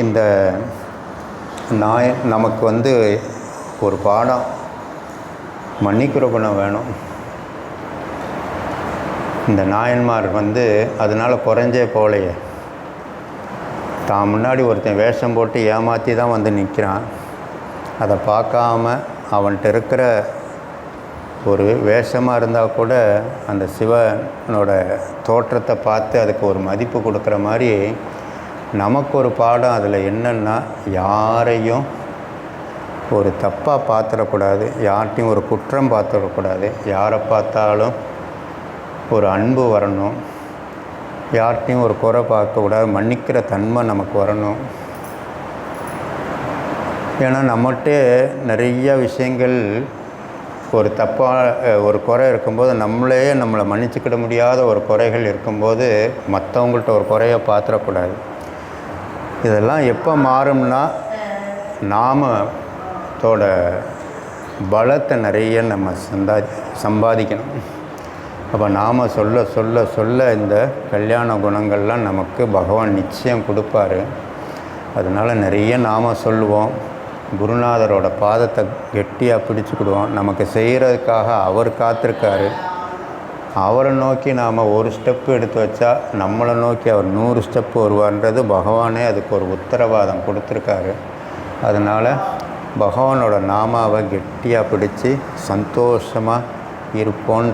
இந்த நமக்கு ஒரு பாடம் மன்னிக்கிற குணம் வேணும். இந்த நாயன்மார் அதனால் குறைஞ்சே போகலையே. தான் முன்னாடி ஒருத்தன் வேஷம் போட்டு ஏமாற்றி தான் நிற்கிறான். அதை பார்க்காம அவன்கிட்ட இருக்கிற ஒரு வேஷமாக இருந்தால் கூட அந்த சிவனோட தோற்றத்தை பார்த்து அதுக்கு ஒரு மதிப்பு கொடுக்குற மாதிரி நமக்கு ஒரு பாடம் அதில் என்னென்னா, யாரையும் ஒரு தப்பாக பார்த்துடக்கூடாது, யார்கிட்டையும் ஒரு குற்றம் பார்த்துடக்கூடாது, யாரை பார்த்தாலும் ஒரு அன்பு வரணும், யார்கிட்டையும் ஒரு குறை பார்க்கக்கூடாது, மன்னிக்கிற தன்மை நமக்கு வரணும். ஏன்னா நம்மகிட்ட நிறைய விஷயங்கள் ஒரு தப்பாக ஒரு குறை இருக்கும்போது நம்மளை மன்னிச்சுக்கிட முடியாத ஒரு குறைகள் இருக்கும்போது மற்றவங்கள்ட்ட ஒரு குறையை பார்த்துடக்கூடாது. இதெல்லாம் எப்போ மாறும்னா, நாமத்தோட பலத்தை நிறைய நம்ம சம்பாதிக்கணும். அப்போ நாம் சொல்ல சொல்ல சொல்ல இந்த கல்யாண குணங்கள்லாம் நமக்கு பகவான் நிச்சயம் கொடுப்பார். அதனால் நிறைய நாம் சொல்லுவோம், குருநாதரோட பாதத்தை கெட்டியாக பிடிச்சிக்கிடுவோம். நமக்கு செய்கிறதுக்காக அவர் காத்திருக்காரு. அவரை நோக்கி நாம் ஒரு ஸ்டெப்பு எடுத்து வச்சா நம்மளை நோக்கி அவர் 100 ஸ்டெப்பு வருவார்ன்றது பகவானே அதுக்கு ஒரு உத்தரவாதம் கொடுத்துருக்காரு. அதனால் பகவானோட நாமாவை கெட்டியாக பிடிச்சி சந்தோஷமாக இருப்போம்.